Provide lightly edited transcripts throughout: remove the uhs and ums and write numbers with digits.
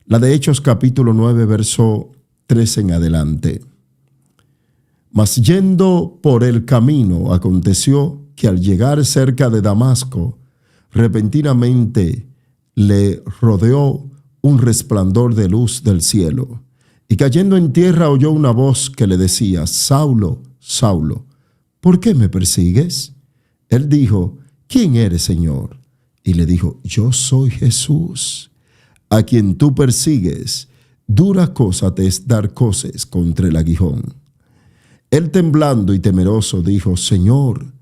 La de Hechos capítulo 9, verso 3 en adelante. Mas yendo por el camino, aconteció que al llegar cerca de Damasco, repentinamente le rodeó un resplandor de luz del cielo. Y cayendo en tierra oyó una voz que le decía: Saulo, Saulo, ¿por qué me persigues? Él dijo: ¿Quién eres, Señor? Y le dijo: Yo soy Jesús, a quien tú persigues. Dura cosa te es dar coces contra el aguijón. Él, temblando y temeroso, dijo: Señor,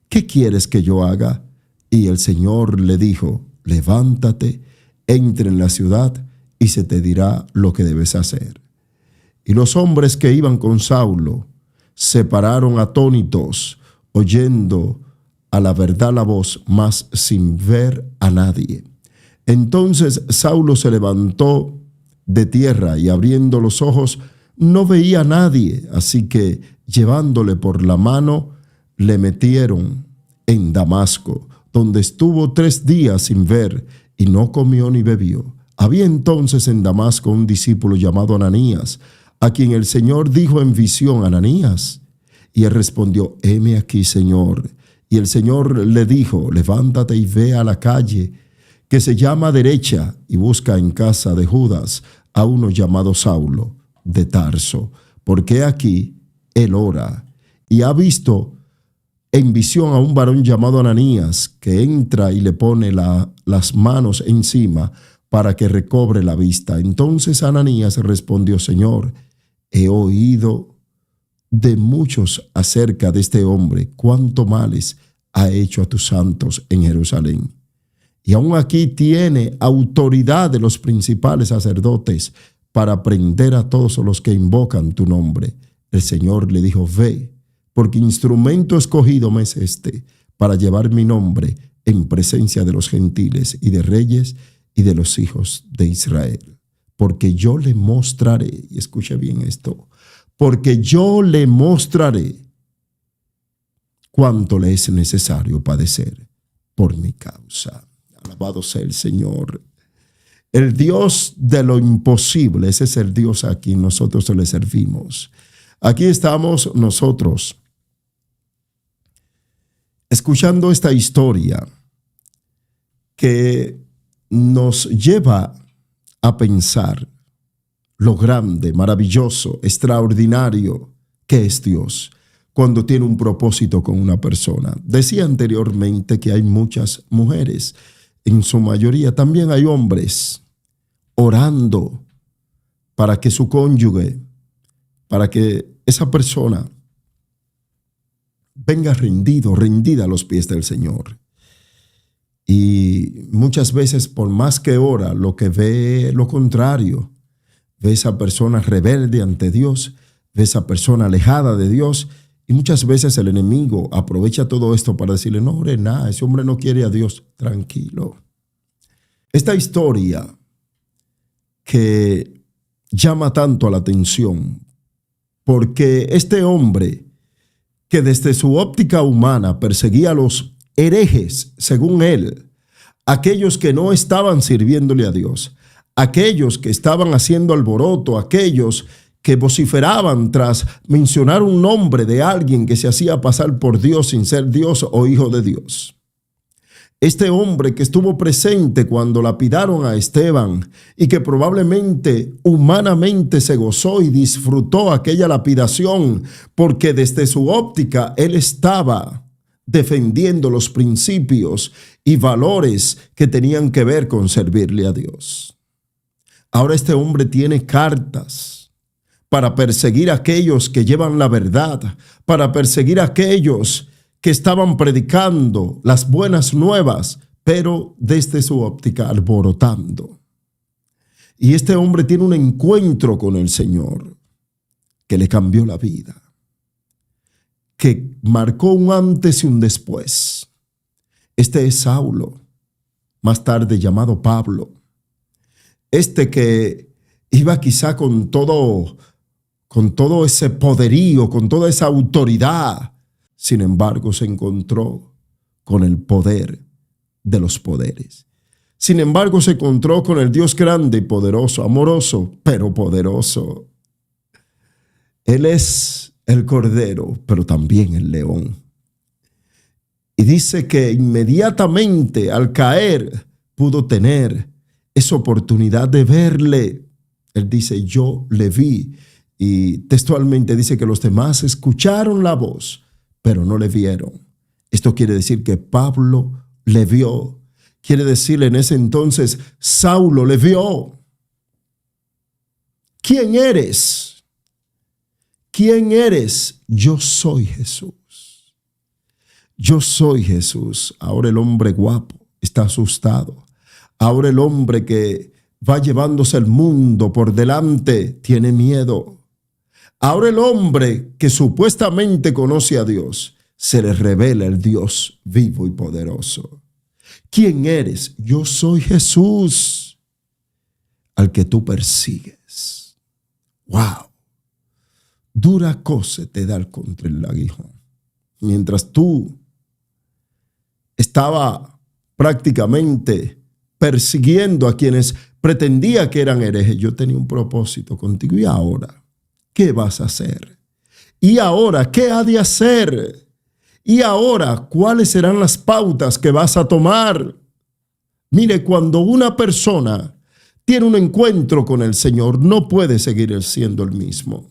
¿qué quieres que yo haga? Y el Señor le dijo: Levántate, entra en la ciudad y se te dirá lo que debes hacer. Y los hombres que iban con Saulo se pararon atónitos, oyendo a la verdad la voz, mas sin ver a nadie. Entonces Saulo se levantó de tierra y abriendo los ojos no veía a nadie, así que llevándole por la mano le metieron en Damasco, donde estuvo 3 días sin ver y no comió ni bebió. Había entonces en Damasco un discípulo llamado Ananías, a quien el Señor dijo en visión: Ananías. Y él respondió: heme aquí, Señor. Y el Señor le dijo: levántate y ve a la calle que se llama Derecha y busca en casa de Judas a uno llamado Saulo de Tarso, porque aquí él ora y ha visto en visión a un varón llamado Ananías, que entra y le pone las manos encima para que recobre la vista. Entonces Ananías respondió: Señor, he oído de muchos acerca de este hombre, cuánto males ha hecho a tus santos en Jerusalén. Y aún aquí tiene autoridad de los principales sacerdotes para prender a todos los que invocan tu nombre. El Señor le dijo: ve, porque instrumento escogido me es este, para llevar mi nombre en presencia de los gentiles y de reyes y de los hijos de Israel. Porque yo le mostraré, y escuche bien esto, porque yo le mostraré cuánto le es necesario padecer por mi causa. Alabado sea el Señor. El Dios de lo imposible, ese es el Dios a quien nosotros le servimos. Aquí estamos nosotros escuchando esta historia que nos lleva a pensar lo grande, maravilloso, extraordinario que es Dios cuando tiene un propósito con una persona. Decía anteriormente que hay muchas mujeres, en su mayoría también hay hombres, orando para que su cónyuge, para que esa persona venga rendida a los pies del Señor. Y muchas veces, por más que ora, lo que ve lo contrario. Ve esa persona rebelde ante Dios, ve esa persona alejada de Dios. Y muchas veces el enemigo aprovecha todo esto para decirle: no ore nada, ese hombre no quiere a Dios. Tranquilo. Esta historia que llama tanto la atención, porque este hombre que desde su óptica humana perseguía a los herejes, según él, aquellos que no estaban sirviéndole a Dios, aquellos que estaban haciendo alboroto, aquellos que vociferaban tras mencionar un nombre de alguien que se hacía pasar por Dios sin ser Dios o hijo de Dios. Este hombre que estuvo presente cuando lapidaron a Esteban y que probablemente humanamente se gozó y disfrutó aquella lapidación porque desde su óptica él estaba defendiendo los principios y valores que tenían que ver con servirle a Dios. Ahora este hombre tiene cartas para perseguir a aquellos que llevan la verdad, para perseguir a aquellos que estaban predicando las buenas nuevas, pero desde su óptica alborotando. Y este hombre tiene un encuentro con el Señor que le cambió la vida, que marcó un antes y un después. Este es Saulo, más tarde llamado Pablo. Este que iba quizá con todo ese poderío, con toda esa autoridad. Sin embargo, se encontró con el poder de los poderes. Sin embargo, se encontró con el Dios grande y poderoso, amoroso, pero poderoso. Él es el cordero, pero también el león. Y dice que inmediatamente al caer pudo tener esa oportunidad de verle. Él dice, yo le vi. Y textualmente dice que los demás escucharon la voz, pero no le vieron. Esto quiere decir que Pablo le vio. Quiere decir en ese entonces, Saulo le vio. ¿Quién eres? ¿Quién eres? Yo soy Jesús. Yo soy Jesús. Ahora el hombre guapo está asustado. Ahora el hombre que va llevándose el mundo por delante tiene miedo. Ahora el hombre que supuestamente conoce a Dios, se le revela el Dios vivo y poderoso. ¿Quién eres? Yo soy Jesús, al que tú persigues. ¡Wow! Dura cosa te da contra el aguijón. Mientras tú estaba prácticamente persiguiendo a quienes pretendía que eran herejes, yo tenía un propósito contigo. ¿Y ahora qué vas a hacer? ¿Y ahora qué ha de hacer? ¿Y ahora cuáles serán las pautas que vas a tomar? Mire, cuando una persona tiene un encuentro con el Señor, no puede seguir siendo el mismo.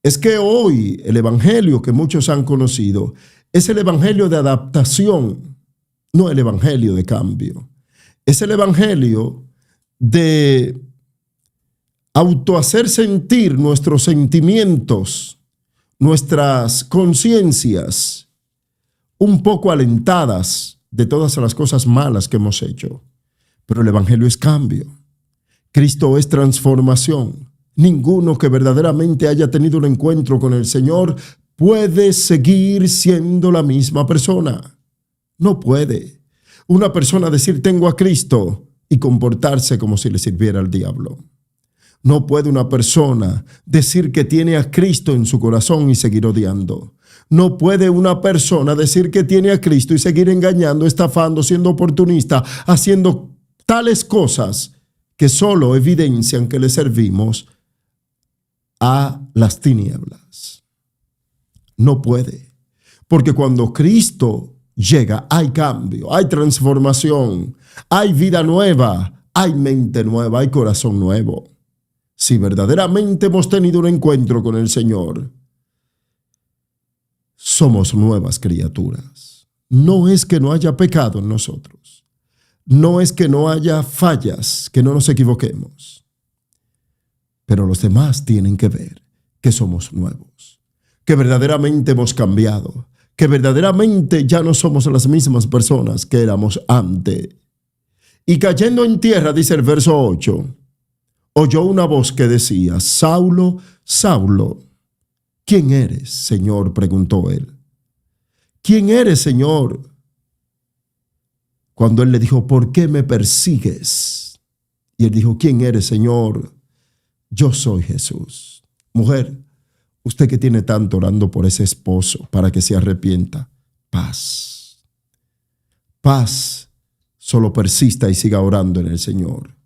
Es que hoy el evangelio que muchos han conocido es el evangelio de adaptación, no el evangelio de cambio. Es el evangelio de autohacer sentir nuestros sentimientos, nuestras conciencias un poco alentadas de todas las cosas malas que hemos hecho. Pero el evangelio es cambio. Cristo es transformación. Ninguno que verdaderamente haya tenido un encuentro con el Señor puede seguir siendo la misma persona. No puede. Una persona decir tengo a Cristo y comportarse como si le sirviera al diablo. No puede una persona decir que tiene a Cristo en su corazón y seguir odiando. No puede una persona decir que tiene a Cristo y seguir engañando, estafando, siendo oportunista, haciendo tales cosas que solo evidencian que le servimos a las tinieblas. No puede. Porque cuando Cristo llega, hay cambio, hay transformación, hay vida nueva, hay mente nueva, hay corazón nuevo. Si verdaderamente hemos tenido un encuentro con el Señor, somos nuevas criaturas. No es que no haya pecado en nosotros. No es que no haya fallas, que no nos equivoquemos. Pero los demás tienen que ver que somos nuevos, que verdaderamente hemos cambiado, que verdaderamente ya no somos las mismas personas que éramos antes. Y cayendo en tierra, dice el verso 8, oyó una voz que decía, Saulo, Saulo, ¿quién eres, Señor? Preguntó él. ¿Quién eres, Señor? Cuando él le dijo, ¿por qué me persigues? Y él dijo, ¿quién eres, Señor? Yo soy Jesús. Mujer, usted que tiene tanto orando por ese esposo para que se arrepienta, paz. Paz. Solo persista y siga orando en el Señor.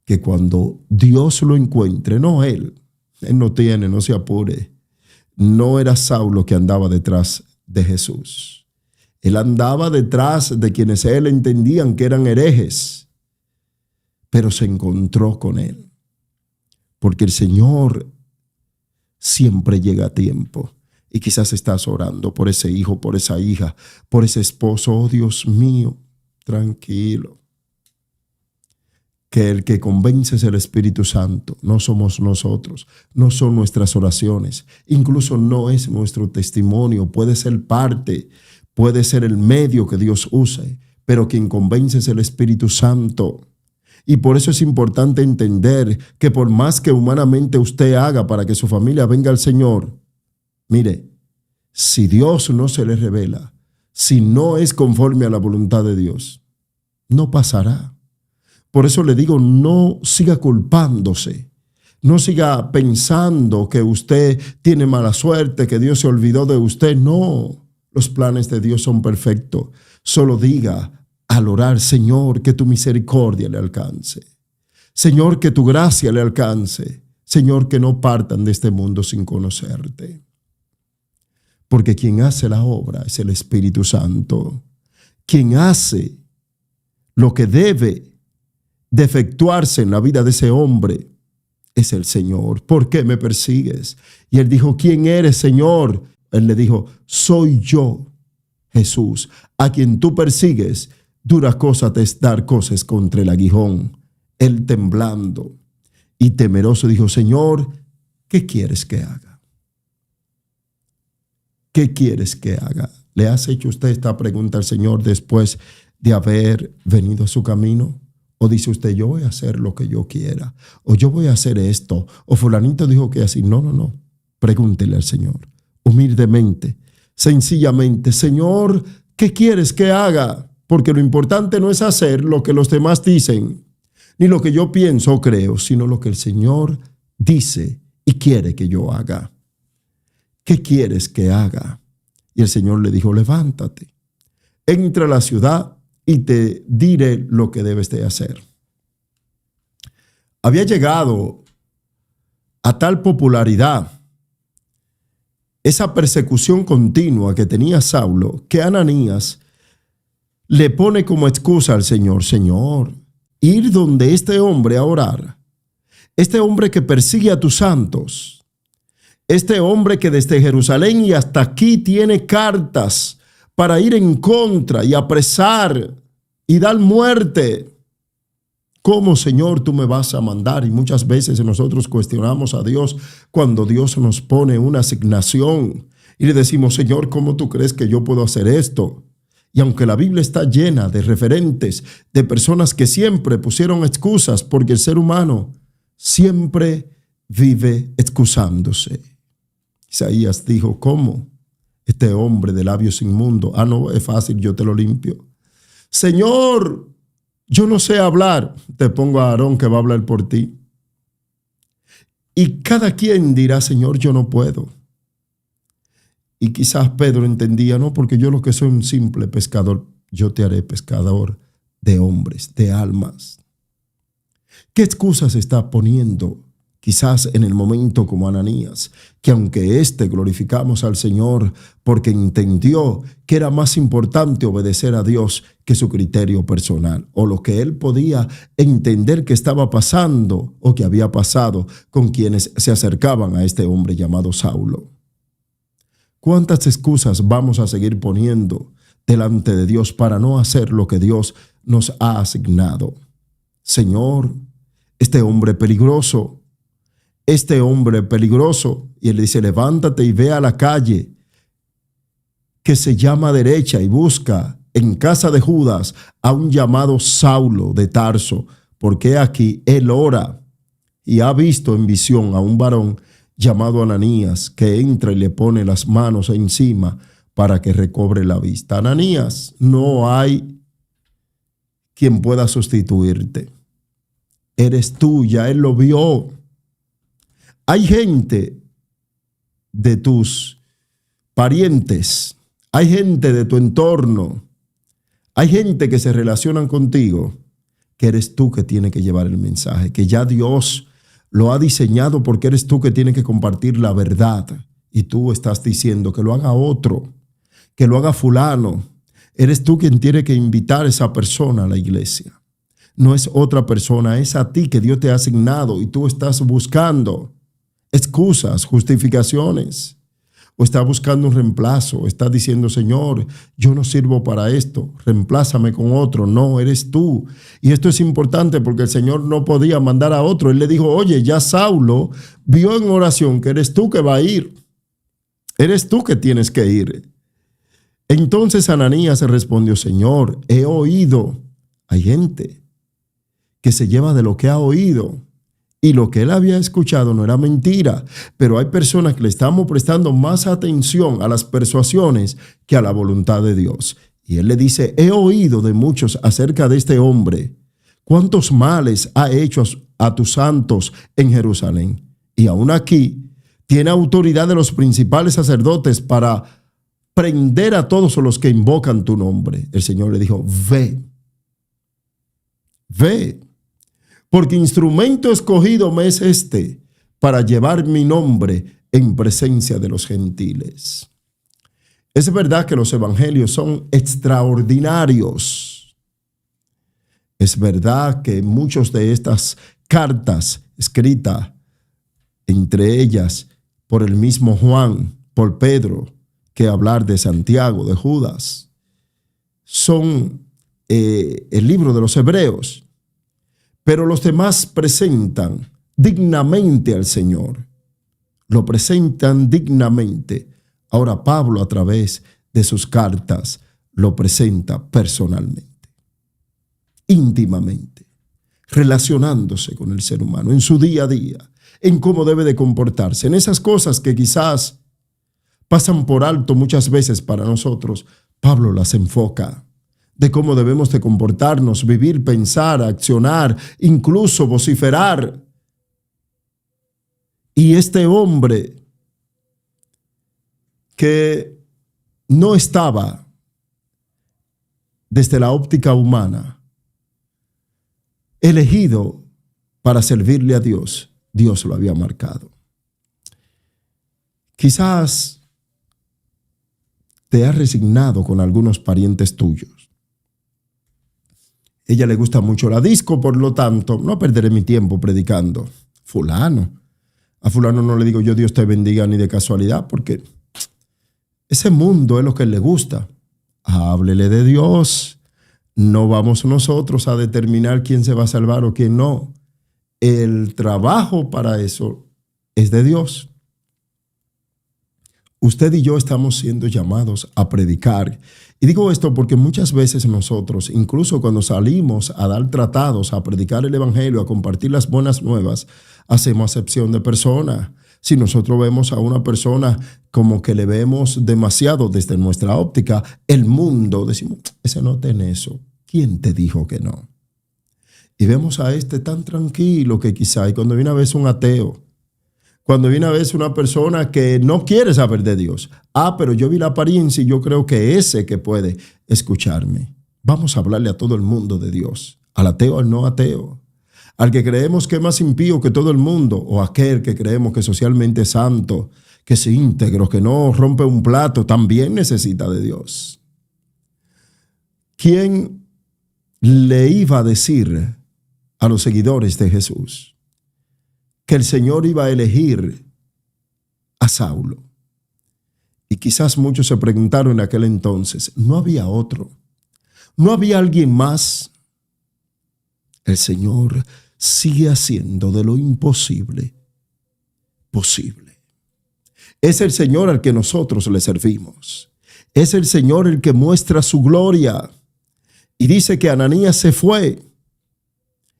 Que cuando Dios lo encuentre, no él no tiene, no se apure. No era Saulo que andaba detrás de Jesús. Él andaba detrás de quienes él entendían que eran herejes, pero se encontró con él. Porque el Señor siempre llega a tiempo. Y quizás estás orando por ese hijo, por esa hija, por ese esposo. Oh, Dios mío, tranquilo. Que el que convence es el Espíritu Santo, no somos nosotros, no son nuestras oraciones, incluso no es nuestro testimonio, puede ser parte, puede ser el medio que Dios use, pero quien convence es el Espíritu Santo. Y por eso es importante entender que por más que humanamente usted haga para que su familia venga al Señor, mire, si Dios no se le revela, si no es conforme a la voluntad de Dios, no pasará. Por eso le digo, no siga culpándose, no siga pensando que usted tiene mala suerte, que Dios se olvidó de usted. No, los planes de Dios son perfectos. Solo diga, al orar, Señor, que tu misericordia le alcance. Señor, que tu gracia le alcance. Señor, que no partan de este mundo sin conocerte. Porque quien hace la obra es el Espíritu Santo. Quien hace lo que debe de efectuarse en la vida de ese hombre es el Señor. ¿Por qué me persigues? Y él dijo, ¿quién eres, Señor? Él le dijo, soy yo, Jesús, a quien tú persigues. Dura cosa te es dar cosas contra el aguijón. Él temblando y temeroso dijo, Señor, ¿qué quieres que haga? ¿Qué quieres que haga? ¿Le has hecho usted esta pregunta al Señor después de haber venido a su camino? ¿O dice usted, yo voy a hacer lo que yo quiera? ¿O yo voy a hacer esto? ¿O fulanito dijo que así? No. Pregúntele al Señor, humildemente, sencillamente, Señor, ¿qué quieres que haga? Porque lo importante no es hacer lo que los demás dicen, ni lo que yo pienso o creo, sino lo que el Señor dice y quiere que yo haga. ¿Qué quieres que haga? Y el Señor le dijo, levántate, entra a la ciudad y te diré lo que debes de hacer. Había llegado a tal popularidad esa persecución continua que tenía Saulo, que Ananías le pone como excusa al Señor, Señor, ir donde este hombre a orar, este hombre que persigue a tus santos, este hombre que desde Jerusalén y hasta aquí tiene cartas para ir en contra y apresar y dar muerte. ¿Cómo, Señor, tú me vas a mandar? Y muchas veces nosotros cuestionamos a Dios cuando Dios nos pone una asignación y le decimos, Señor, ¿cómo tú crees que yo puedo hacer esto? Y aunque la Biblia está llena de referentes, de personas que siempre pusieron excusas, porque el ser humano siempre vive excusándose. Isaías dijo, ¿cómo? Este hombre de labios inmundos. No, es fácil, yo te lo limpio. Señor, yo no sé hablar. Te pongo a Aarón que va a hablar por ti. Y cada quien dirá, Señor, yo no puedo. Y quizás Pedro entendía, no, porque yo lo que soy un simple pescador, yo te haré pescador de hombres, de almas. ¿Qué excusas está poniendo? Quizás en el momento como Ananías, que aunque glorificamos al Señor porque entendió que era más importante obedecer a Dios que su criterio personal o lo que él podía entender que estaba pasando o que había pasado con quienes se acercaban a este hombre llamado Saulo. ¿Cuántas excusas vamos a seguir poniendo delante de Dios para no hacer lo que Dios nos ha asignado? Señor, este hombre peligroso, y él dice, levántate y ve a la calle que se llama derecha y busca en casa de Judas a un llamado Saulo de Tarso, porque aquí él ora y ha visto en visión a un varón llamado Ananías que entra y le pone las manos encima para que recobre la vista. Ananías, no hay quien pueda sustituirte. Eres tú, ya él lo vio. Hay gente de tus parientes, hay gente de tu entorno, hay gente que se relacionan contigo, que eres tú que tiene que llevar el mensaje, que ya Dios lo ha diseñado porque eres tú que tienes que compartir la verdad y tú estás diciendo que lo haga otro, que lo haga fulano. Eres tú quien tiene que invitar a esa persona a la iglesia. No es otra persona, es a ti que Dios te ha asignado y tú estás buscando excusas, justificaciones, o está buscando un reemplazo, está diciendo, Señor, yo no sirvo para esto, reemplázame con otro. No, eres tú. Y esto es importante porque el Señor no podía mandar a otro. Él le dijo, oye, ya Saulo vio en oración que eres tú que va a ir. Eres tú que tienes que ir. Entonces Ananías respondió, Señor, he oído. Hay gente que se lleva de lo que ha oído. Y lo que él había escuchado no era mentira, pero hay personas que le estamos prestando más atención a las persuasiones que a la voluntad de Dios. Y él le dice, he oído de muchos acerca de este hombre, cuántos males ha hecho a tus santos en Jerusalén. Y aún aquí tiene autoridad de los principales sacerdotes para prender a todos los que invocan tu nombre. El Señor le dijo, ve, Ve, porque instrumento escogido me es este para llevar mi nombre en presencia de los gentiles. Es verdad que los evangelios son extraordinarios. Es verdad que muchas de estas cartas escritas, entre ellas por el mismo Juan, por Pedro, que hablar de Santiago, de Judas, son el libro de los Hebreos, pero los demás presentan dignamente al Señor, lo presentan dignamente. Ahora Pablo, a través de sus cartas, lo presenta personalmente, íntimamente, relacionándose con el ser humano en su día a día, en cómo debe de comportarse, en esas cosas que quizás pasan por alto muchas veces para nosotros. Pablo las enfoca, de cómo debemos de comportarnos, vivir, pensar, accionar, incluso vociferar. Y este hombre que no estaba desde la óptica humana elegido para servirle a Dios, Dios lo había marcado. Quizás te has resignado con algunos parientes tuyos. Ella le gusta mucho la disco, por lo tanto, no perderé mi tiempo predicando. Fulano. A fulano no le digo yo Dios te bendiga ni de casualidad, porque ese mundo es lo que a él le gusta. Háblele de Dios. No vamos nosotros a determinar quién se va a salvar o quién no. El trabajo para eso es de Dios. Usted y yo estamos siendo llamados a predicar. Y digo esto porque muchas veces nosotros, incluso cuando salimos a dar tratados, a predicar el evangelio, a compartir las buenas nuevas, hacemos acepción de persona. Si nosotros vemos a una persona como que le vemos demasiado desde nuestra óptica, el mundo, decimos, ese no tiene eso. ¿Quién te dijo que no? Y vemos a este tan tranquilo que quizá, y cuando viene a veces un ateo, cuando viene a veces una persona que no quiere saber de Dios, pero yo vi la apariencia y yo creo que ese que puede escucharme. Vamos a hablarle a todo el mundo de Dios, al ateo, al no ateo, al que creemos que es más impío que todo el mundo, o aquel que creemos que socialmente es santo, que es íntegro, que no rompe un plato, también necesita de Dios. ¿Quién le iba a decir a los seguidores de Jesús que el Señor iba a elegir a Saulo? Y quizás muchos se preguntaron en aquel entonces, ¿no había otro? ¿No había alguien más? El Señor sigue haciendo de lo imposible posible. Es el Señor al que nosotros le servimos. Es el Señor el que muestra su gloria. Y dice que Ananías se fue.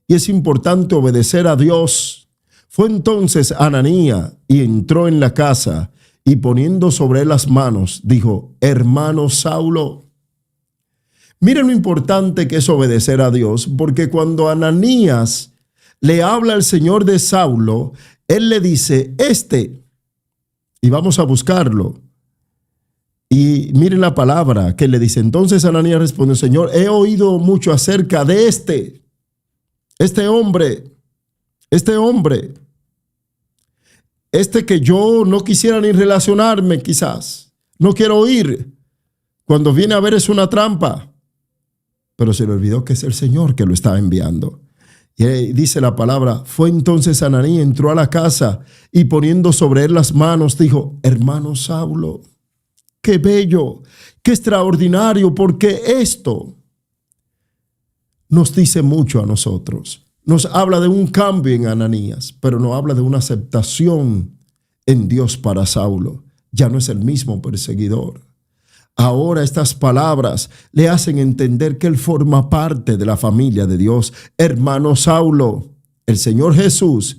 Y es importante obedecer a Dios. Fue entonces Ananías y entró en la casa y poniendo sobre él las manos, dijo, hermano Saulo. Miren lo importante que es obedecer a Dios, porque cuando Ananías le habla al Señor de Saulo, él le dice, y vamos a buscarlo. Y miren la palabra que le dice. Entonces Ananías responde, Señor, he oído mucho acerca de este hombre, que yo no quisiera ni relacionarme quizás, no quiero oír. Cuando viene a ver es una trampa. Pero se le olvidó que es el Señor que lo está enviando. Y dice la palabra, fue entonces Ananías, entró a la casa y poniendo sobre él las manos, dijo, hermano Saulo, qué bello, qué extraordinario, porque esto nos dice mucho a nosotros. Nos habla de un cambio en Ananías, pero nos habla de una aceptación en Dios para Saulo. Ya no es el mismo perseguidor. Ahora estas palabras le hacen entender que él forma parte de la familia de Dios. Hermano Saulo, el Señor Jesús,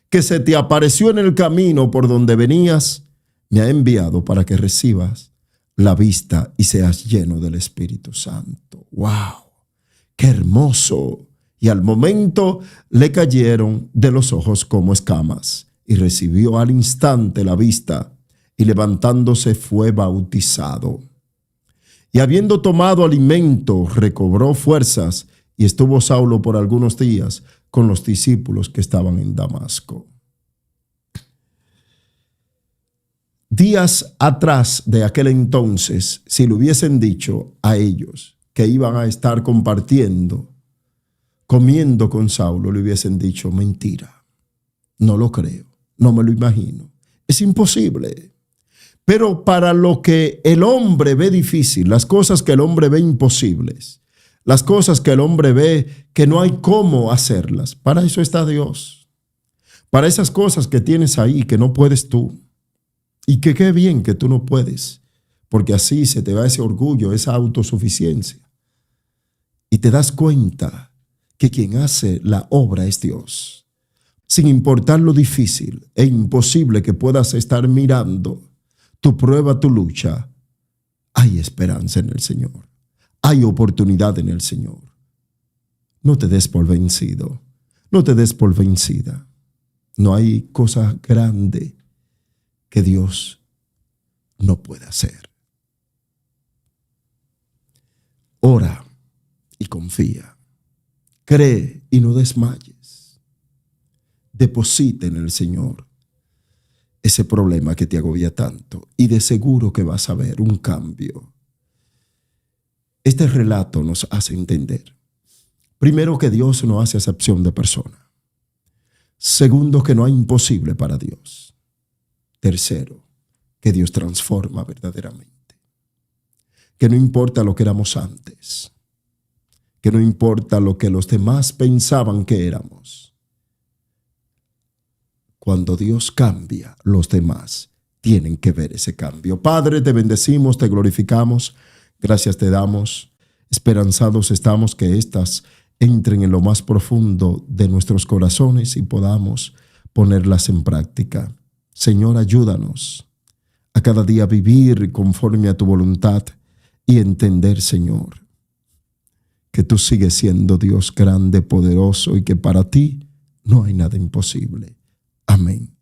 que se te apareció en el camino por donde venías, me ha enviado para que recibas la vista y seas lleno del Espíritu Santo. ¡Wow! ¡Qué hermoso! Y al momento le cayeron de los ojos como escamas y recibió al instante la vista y levantándose fue bautizado. Y habiendo tomado alimento recobró fuerzas y estuvo Saulo por algunos días con los discípulos que estaban en Damasco. Días atrás de aquel entonces, si le hubiesen dicho a ellos que iban a estar compartiendo, comiendo con Saulo, le hubiesen dicho: mentira, no lo creo, no me lo imagino, es imposible. Pero para lo que el hombre ve difícil, las cosas que el hombre ve imposibles, las cosas que el hombre ve que no hay cómo hacerlas, para eso está Dios. Para esas cosas que tienes ahí que no puedes tú. Y que qué bien que tú no puedes, porque así se te va ese orgullo, esa autosuficiencia. Y te das cuenta que quien hace la obra es Dios. Sin importar lo difícil e imposible que puedas estar mirando, tu prueba, tu lucha, hay esperanza en el Señor. Hay oportunidad en el Señor. No te des por vencido. No te des por vencida. No hay cosa grande que Dios no pueda hacer. Ora y confía. Cree y no desmayes. Deposita en el Señor ese problema que te agobia tanto y de seguro que vas a ver un cambio. Este relato nos hace entender, primero, que Dios no hace acepción de persona. Segundo, que no hay imposible para Dios. Tercero, que Dios transforma verdaderamente. Que no importa lo que éramos antes. Que no importa lo que los demás pensaban que éramos. Cuando Dios cambia, los demás tienen que ver ese cambio. Padre, te bendecimos, te glorificamos. Gracias te damos. Esperanzados estamos que éstas entren en lo más profundo de nuestros corazones y podamos ponerlas en práctica. Señor, ayúdanos a cada día vivir conforme a tu voluntad y entender, Señor, que tú sigues siendo Dios grande, poderoso y que para ti no hay nada imposible. Amén